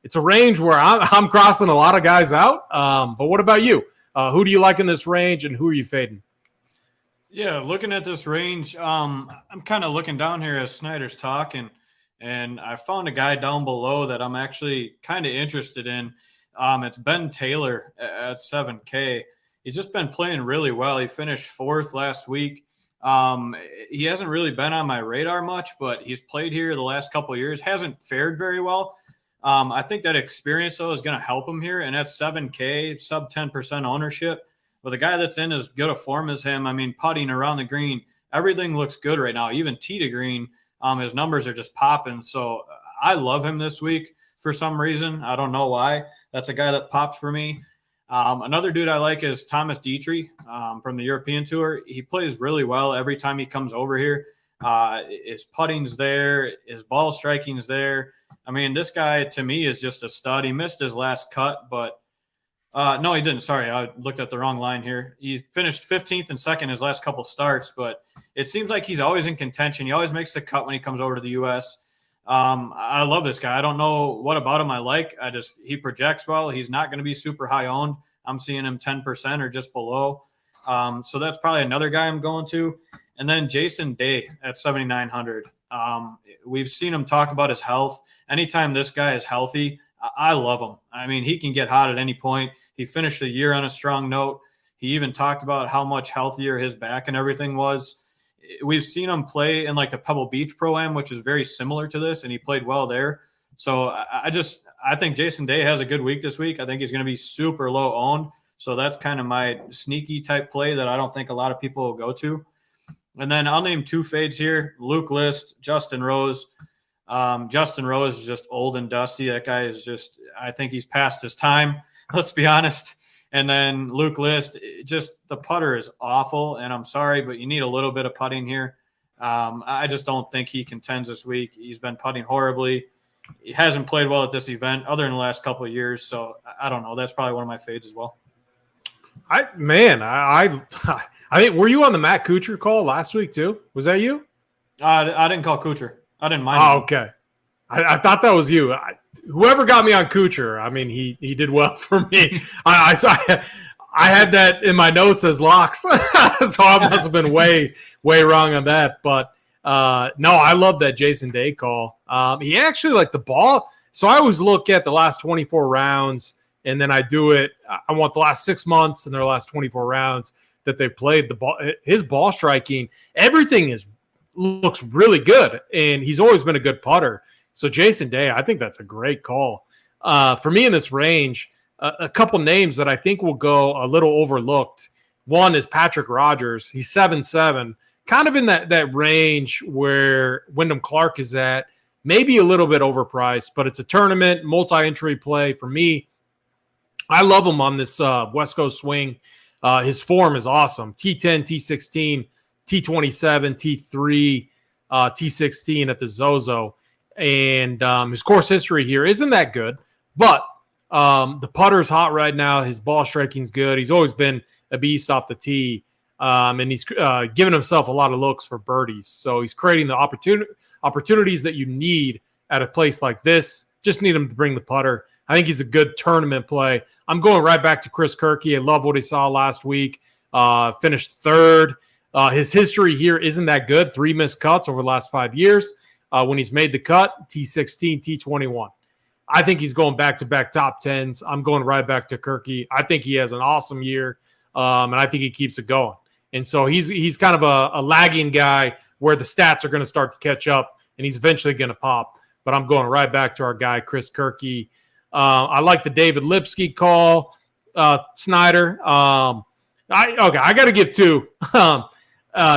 It's a range where I'm crossing a lot of guys out. But what about you? Who do you like in this range, and who are you fading? Yeah, looking at this range, I'm kind of looking down here as Snyder's talking, and I found a guy down below that I'm actually kind of interested in. It's Ben Taylor at 7K. He's just been playing really well. He finished 4th last week. He hasn't really been on my radar much, but he's played here the last couple of years. Hasn't fared very well. I think that experience, though, is going to help him here. And that's 7K, sub 10% ownership. With a guy that's in as good a form as him, I mean, putting around the green, everything looks good right now. Even tee to green, his numbers are just popping. So I love him this week for some reason. I don't know why. That's a guy that popped for me. Another dude I like is Thomas Dietrich from the European Tour. He plays really well every time he comes over here. His putting's there. His ball striking's there. I mean, this guy, to me, is just a stud. He missed his last cut, but no, he didn't. Sorry, I looked at the wrong line here. He finished 15th and 2nd his last couple starts, but it seems like he's always in contention. He always makes the cut when he comes over to the U.S. I love this guy. I don't know what about him I like. He projects well. He's not going to be super high owned. I'm seeing him 10% or just below. So that's probably another guy I'm going to. And then Jason Day at 7,900. We've seen him talk about his health. Anytime this guy is healthy, I love him. I mean, he can get hot at any point. He finished the year on a strong note. He even talked about how much healthier his back and everything was. We've seen him play in like the Pebble Beach Pro-Am, which is very similar to this, and he played well there. So I think Jason Day has a good week this week. I think he's going to be super low owned. So that's kind of my sneaky type play that I don't think a lot of people will go to. And then I'll name 2 fades here: Luke List, Justin Rose. Justin Rose is just old and dusty. That guy is just, I think he's past his time. Let's be honest. And then Luke List, just the putter is awful. And I'm sorry, but you need a little bit of putting here. I just don't think he contends this week. He's been putting horribly. He hasn't played well at this event other than the last couple of years. So I don't know. That's probably one of my fades as well. I think, were you on the Matt Kuchar call last week too? Was that you? I didn't call Kuchar. I didn't mind. Oh, okay. I thought that was you. Whoever got me on Kuchar, I mean, he did well for me. I had that in my notes as locks, so I must have been way wrong on that. But no, I love that Jason Day call. He actually like the ball. So I always look at the last 24 rounds, and then I do it. I want the last 6 months and their last 24 rounds that they played. The ball, his ball striking, everything looks really good, and he's always been a good putter. So Jason Day, I think that's a great call. For me in this range, a couple names that I think will go a little overlooked. One is Patrick Rogers. He's 7'7", kind of in that range where Wyndham Clark is at, maybe a little bit overpriced, but it's a tournament, multi-entry play for me. I love him on this West Coast swing. His form is awesome. T10, T16, T27, T3, T16 at the Zozo. and his course history here isn't that good, but the putter's hot right now. His ball striking's good. He's always been a beast off the tee, and he's given himself a lot of looks for birdies. So he's creating the opportunities that you need at a place like this. Just need him to bring the putter. I think he's a good tournament play. I'm going right back to Chris Kirky. I love what he saw last week. Finished third. His history here isn't that good. 3 missed cuts over the last 5 years. When he's made the cut, T16, T21. I think he's going back-to-back top 10s. I'm going right back to Kirky. I think he has an awesome year, and I think he keeps it going. And so he's kind of a lagging guy where the stats are going to start to catch up, and he's eventually going to pop. But I'm going right back to our guy, Chris Kirky. I like the David Lipsky call, Snyder. I got to give 2.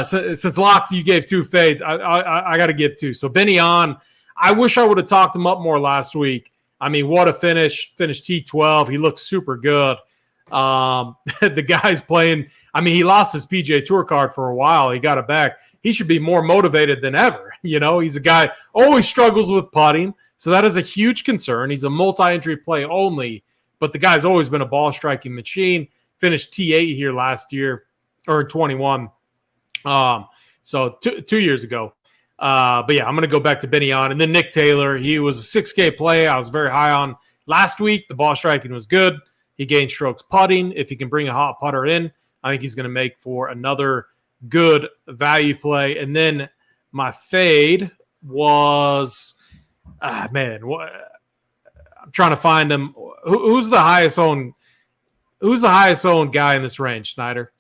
Since Locks, you gave 2 fades, I got to give 2. So Benny On, I wish I would have talked him up more last week. I mean, what a finish. Finished T12. He looks super good. The guy's playing. I mean, he lost his PGA Tour card for a while. He got it back. He should be more motivated than ever. You know, he's a guy always struggles with putting. So that is a huge concern. He's a multi-entry play only, but the guy's always been a ball striking machine. Finished T8 here last year or 21. So 2 years ago. But yeah, I'm going to go back to Benny On. And then Nick Taylor, he was a 6K play. I was very high on last week. The ball striking was good. He gained strokes putting. If he can bring a hot putter in, I think he's going to make for another good value play. And then my fade was, I'm trying to find him. Who's the highest owned guy in this range, Snyder?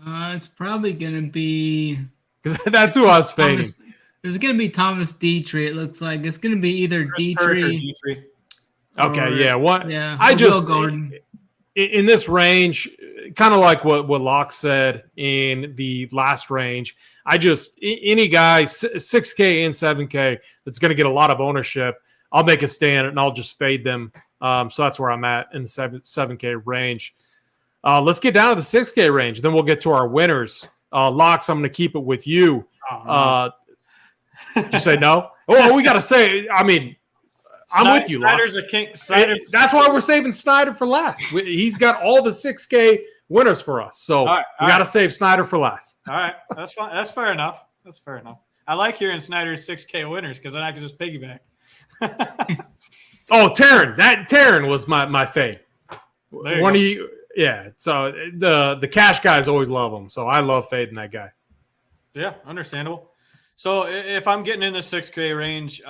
It's probably going to be, because that's who I was fading. It's going to be Thomas Dietrich. It looks like it's going to be either Dietrich. Okay, yeah. What? Yeah. I just in this range, kind of like what Locke said in the last range. I just any guy 6K and 7K that's going to get a lot of ownership, I'll make a stand and I'll just fade them. So that's where I'm at in the 7K range. Let's get down to the 6K range. Then we'll get to our winners. Locks, I'm going to keep it with you. Did you say no? Oh, we got to say, I mean, I'm with you, Snyder's Locks. a king. Snyder's That's why we're saving Snyder for last. He's got all the 6K winners for us. So we got to save Snyder for last. All right. That's fine. That's fair enough. I like hearing Snyder's 6K winners because then I can just piggyback. Oh, Taryn. Taryn was my fade. One of you. Yeah. So the cash guys always love him. So I love fading that guy. Yeah, understandable. So if I'm getting in the 6K range,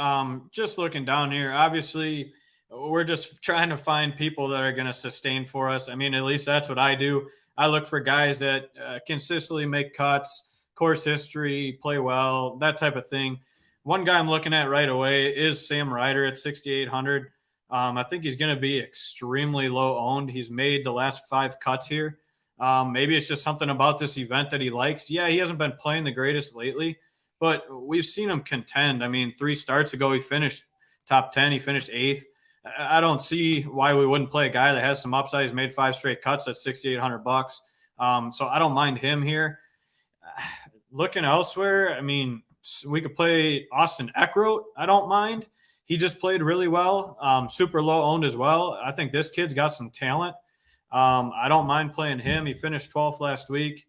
just looking down here, obviously we're just trying to find people that are going to sustain for us. I mean, at least that's what I do. I look for guys that consistently make cuts, course history, play well, that type of thing. One guy I'm looking at right away is Sam Ryder at 6,800. I think he's going to be extremely low owned. He's made the last 5 cuts here. Maybe it's just something about this event that he likes. Yeah, he hasn't been playing the greatest lately, but we've seen him contend. I mean, 3 starts ago, he finished top 10. He finished 8th. I don't see why we wouldn't play a guy that has some upside. He's made 5 straight cuts at $6,800. So I don't mind him here. Looking elsewhere, I mean, we could play Austin Eckroat. I don't mind. He just played really well. Super low owned as well. I think this kid's got some talent. I don't mind playing him. He finished 12th last week.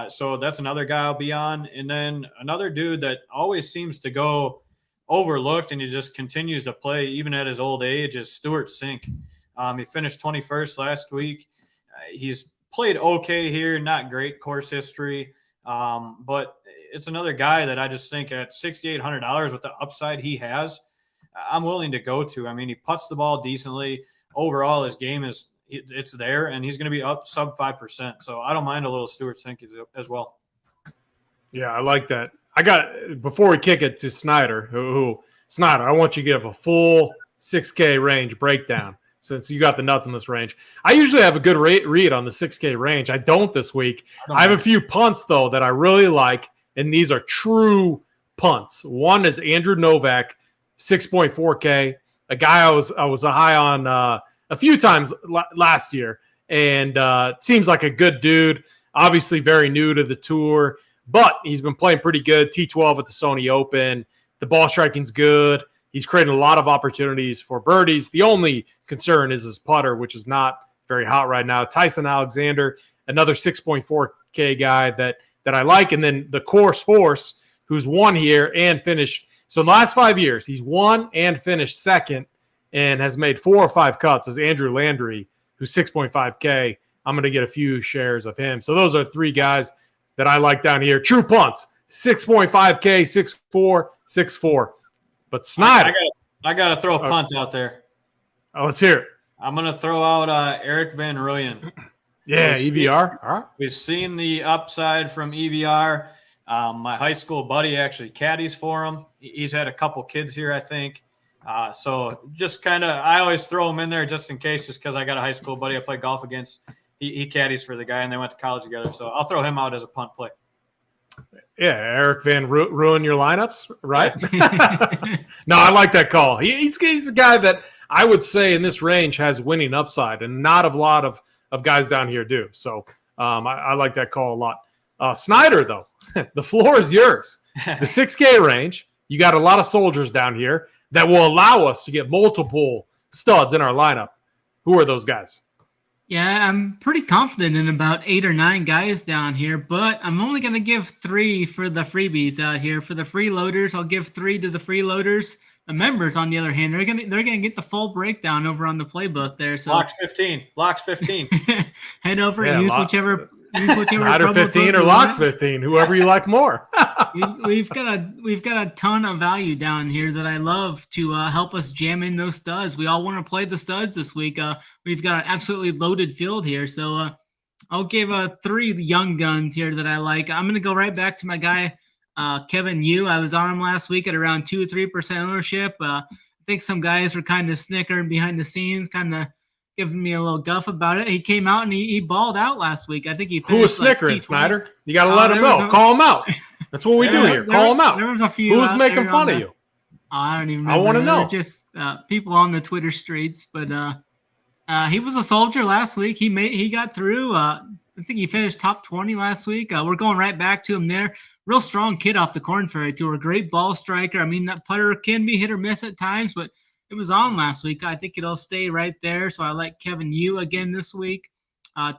So that's another guy I'll be on. And then another dude that always seems to go overlooked and he just continues to play even at his old age is Stuart Sink. He finished 21st last week. He's played okay here, not great course history. But it's another guy that I just think at $6,800 with the upside he has, I'm willing to go to. I mean, he putts the ball decently. Overall, his game it's there, and he's going to be up sub 5%. So I don't mind a little Stuart Sink as well. Yeah, I like that. Before we kick it to Snyder, Snyder, I want you to give a full 6K range breakdown since you got the nuts in this range. I usually have a good read on the 6K range. I don't this week. I have a few punts, though, that I really like, and these are true punts. One is Andrew Novak, 6.4K, a guy I was high on a few times last year, and seems like a good dude. Obviously very new to the tour, but he's been playing pretty good. T12 at the Sony Open. The ball striking's good. he's creating a lot of opportunities for birdies. The only concern is his putter, which is not very hot right now. Tyson Alexander, another 6.4K guy that I like. And then the course horse, who's won here and finished. So in the last 5 years, he's won and finished second and has made 4 or 5 cuts, is Andrew Landry, who's 6.5K. I'm going to get a few shares of him. So those are 3 guys that I like down here. True punts, 6.5K, 6.4, 6.4. But Snyder. I got to throw a punt out there. Oh, let's hear it. I'm going to throw out Eric Van Rooyen. Yeah, EVR. All right. We've seen the upside from EVR. My high school buddy actually caddies for him. He's had a couple kids here, I think. So just kind of, I always throw him in there just in case, just because I got a high school buddy I play golf against. He caddies for the guy, and they went to college together. So I'll throw him out as a punt play. Yeah, Eric Van ruin your lineups, right? No, I like that call. He's a guy that I would say in this range has winning upside, and not a lot of guys down here do. So I like that call a lot. Snyder, though, the floor is yours. The 6K range, you got a lot of soldiers down here that will allow us to get multiple studs in our lineup. Who are those guys? Yeah, I'm pretty confident in about 8 or 9 guys down here, but I'm only going to give 3 for the freebies out here. For the freeloaders, I'll give 3 to the freeloaders. The members, on the other hand, they're gonna get the full breakdown over on the playbook there. So Locks 15. Head over and use whichever Snyder 15 or Locks 15, whoever you like more. we've got a ton of value down here that I love to help us jam in those studs. We all want to play the studs this week. We've got an absolutely loaded field here, so I'll give 3 young guns here that I like. I'm gonna go right back to my guy Kevin Yu. I was on him last week at around 2 or 3% ownership. I think some guys were kind of snickering behind the scenes, kind of giving me a little guff about it. He came out and he balled out last week. I think he finished. Who was snickering, Snyder? You got to let him know. Call him out. That's what we do here. Call him out. There was a few. Who's making fun of you? I don't even remember. I want to know. Just people on the Twitter streets. But he was a soldier last week. He got through. I think he finished top 20 last week. We're going right back to him there. Real strong kid off the Corn Ferry Tour. Great ball striker. I mean, that putter can be hit or miss at times, but it was on last week. I think it'll stay right there. So I like Kevin Yu again this week.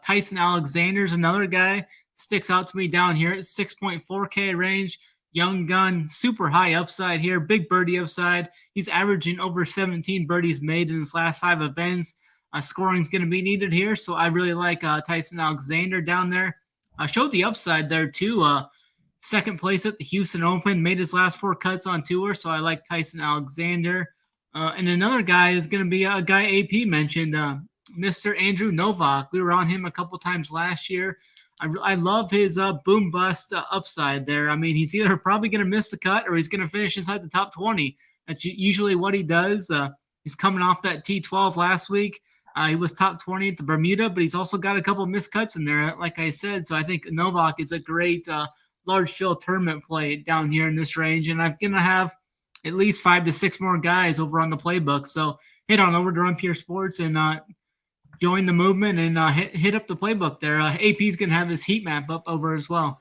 Tyson Alexander's another guy. Sticks out to me down here at 6.4K range. Young gun, super high upside here. Big birdie upside. He's averaging over 17 birdies made in his last 5 events. Scoring's going to be needed here. So I really like Tyson Alexander down there. Showed the upside there too. Second place at the Houston Open. Made his last 4 cuts on tour. So I like Tyson Alexander. And another guy is going to be a guy AP mentioned, Mr. Andrew Novak. We were on him a couple times last year. I love his boom bust upside there. I mean, he's either probably going to miss the cut or he's going to finish inside the top 20. That's usually what he does. He's coming off that T12 last week. He was top 20 at the Bermuda, but he's also got a couple missed cuts in there, like I said. So I think Novak is a great large field tournament play down here in this range. And I'm going to have at least 5 to 6 more guys over on the playbook. So head on over to Run Pure Sports and join the movement and hit up the playbook there. AP's going to have his heat map up over as well.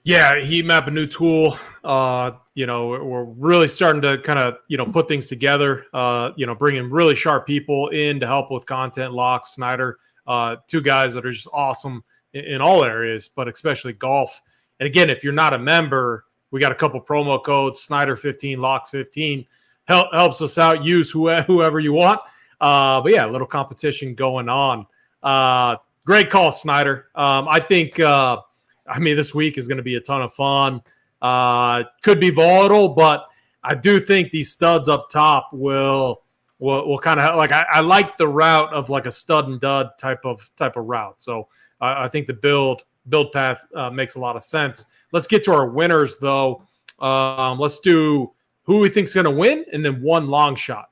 Yeah, heat map, a new tool. We're really starting to kind of, put things together, bringing really sharp people in to help with content. Locke, Snyder, 2 guys that are just awesome in all areas, but especially golf. And again, if you're not a member, we got a couple promo codes, Snyder 15, Locks 15, helps us out. Use whoever you want. But yeah, a little competition going on. Great call, Snyder. I think, this week is going to be a ton of fun. Could be volatile, but I do think these studs up top will kind of like, I like the route of like a stud and dud type of route. So I think the build path makes a lot of sense. Let's get to our winners though. Let's do who we think's going to win and then one long shot.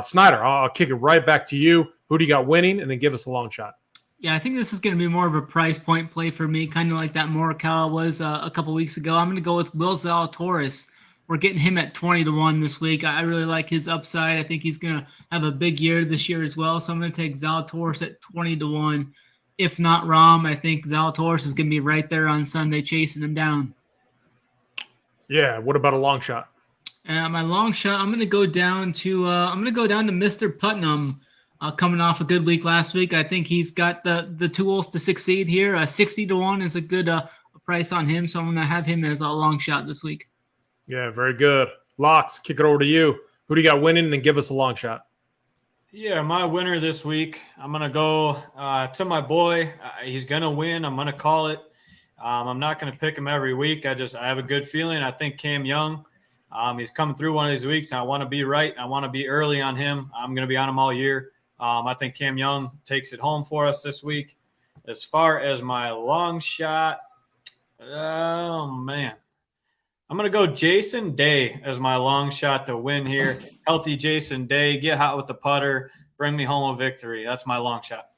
Snyder, I'll kick it right back to you. Who do you got winning? And then give us a long shot. Yeah, I think this is going to be more of a price point play for me, kind of like that Morikawa was a couple weeks ago. I'm going to go with Will Zalatoris. We're getting him at 20-1 this week. I really like his upside. I think he's going to have a big year this year as well. So I'm going to take Zalatoris at 20-1. If not Rahm, I think Zalatoris is going to be right there on Sunday chasing him down. Yeah, what about a long shot? My long shot, I'm gonna go down to Mr. Putnam, coming off a good week last week. I think he's got the tools to succeed here. 60-1 is a good price on him, so I'm gonna have him as a long shot this week. Yeah, very good. Locks, kick it over to you. Who do you got winning, and give us a long shot? Yeah, my winner this week, I'm going to go to my boy. He's going to win. I'm going to call it. I'm not going to pick him every week. I have a good feeling. I think Cam Young, he's coming through one of these weeks, and I want to be right. I want to be early on him. I'm going to be on him all year. I think Cam Young takes it home for us this week. As far as my long shot, oh, man. I'm going to go Jason Day as my long shot to win here. Healthy Jason Day, get hot with the putter, bring me home a victory. That's my long shot.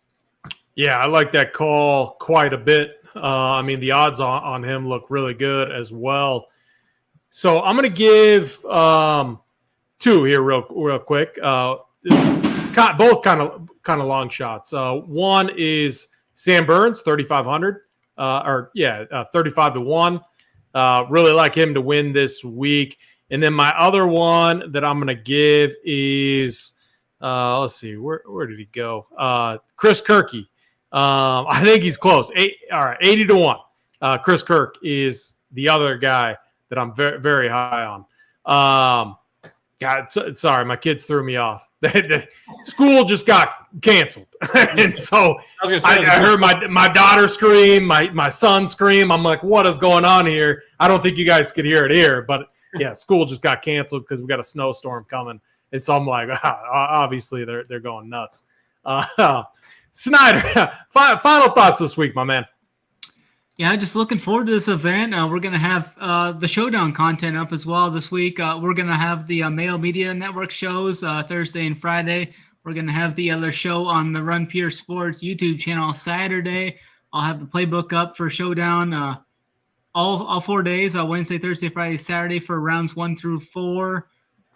Yeah, I like that call quite a bit. I mean, the odds on him look really good as well. So I'm going to give two here real quick. Both kind of long shots. One is Sam Burns, 3,500, 35-1. Really like him to win this week. And then my other one that I'm going to give is, let's see, where did he go? Chris Kirky. I think he's close. 80-1. Chris Kirk is the other guy that I'm very, very high on. God, sorry, my kids threw me off. The school just got canceled. And so I heard my daughter scream, my son scream. I'm like, what is going on here? I don't think you guys could hear it here. But, yeah, school just got canceled because we got a snowstorm coming. And so I'm like, obviously they're going nuts. Snyder, final thoughts this week, my man. Yeah, just looking forward to this event. We're going to have the Showdown content up as well this week. We're going to have the Mayo Media Network shows Thursday and Friday. We're going to have the other show on the Run Pure Sports YouTube channel Saturday. I'll have the playbook up for Showdown all 4 days, Wednesday, Thursday, Friday, Saturday for rounds 1 through 4.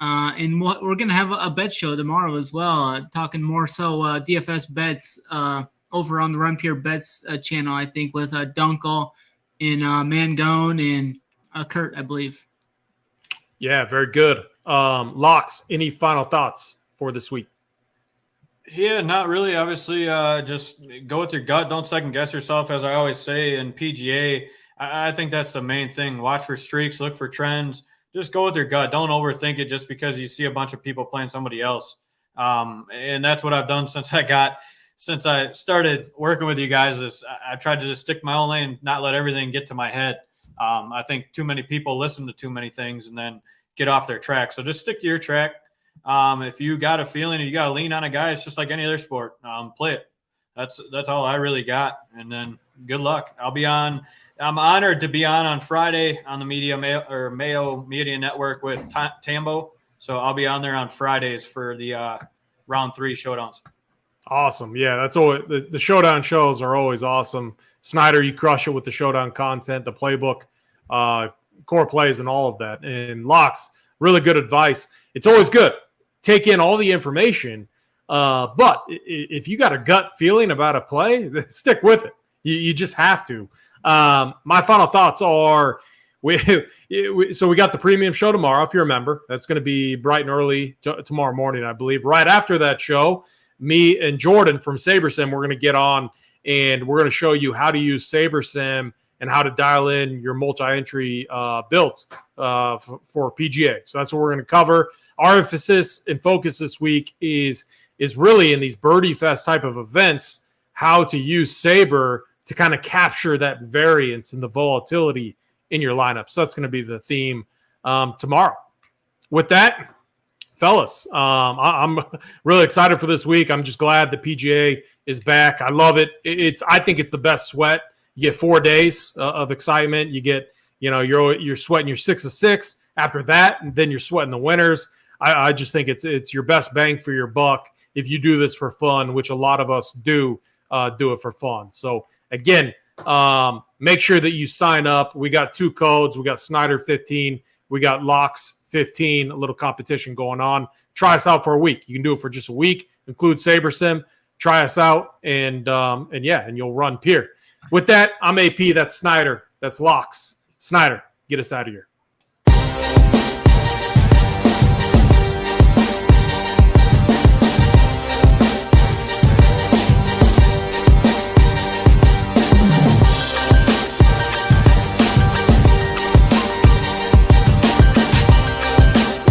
And we're going to have a bet show tomorrow as well, talking more so DFS bets over on the Run Pure Bets channel, I think, with Dunkel and Mangone and Kurt, I believe. Yeah, very good. Locks, any final thoughts for this week? Yeah, not really. Obviously, just go with your gut. Don't second guess yourself, as I always say in PGA. I think that's the main thing. Watch for streaks, look for trends. Just go with your gut. Don't overthink it just because you see a bunch of people playing somebody else. And that's what I've done since I started working with you guys. Is I tried to just stick my own lane, not let everything get to my head. I think too many people listen to too many things and then get off their track. So just stick to your track. If you got a feeling and you got to lean on a guy, it's just like any other sport. Play it. That's all I really got. And then good luck. I'm honored to be on Friday on the Mayo Media Network with Tambo. So I'll be on there on Fridays for the round 3 showdowns. Awesome. Yeah, that's always the showdown shows are always awesome. Snyder, you crush it with the showdown content, the playbook, core plays, and all of that. And Locks, really good advice. It's always good. Take in all the information, but if you got a gut feeling about a play, stick with it. You just have to. My final thoughts are, we got the premium show tomorrow, if you remember. That's going to be bright and early tomorrow morning, I believe. Right after that show, me and Jordan from SaberSim, we're going to get on, and we're going to show you how to use SaberSim and how to dial in your multi-entry builds for PGA. So that's what we're going to cover. Our emphasis and focus this week is really in these Birdie Fest type of events, how to use Saber to kind of capture that variance and the volatility in your lineup. So that's going to be the theme tomorrow. With that, fellas, I'm really excited for this week. I'm just glad the PGA is back. I love it. I think it's the best sweat. You get 4 days of excitement. You get, you're sweating your 6 of 6 after that, and then you're sweating the winners. I just think it's your best bang for your buck if you do this for fun, which a lot of us do it for fun. So again, make sure that you sign up. We got 2 codes. We got Snyder 15. We got Locks 15. A little competition going on. Try us out for a week. You can do it for just a week. Include SaberSim. Try us out, and you'll run Pier. With that, I'm AP. That's Snyder. That's Locks. Snyder, get us out of here.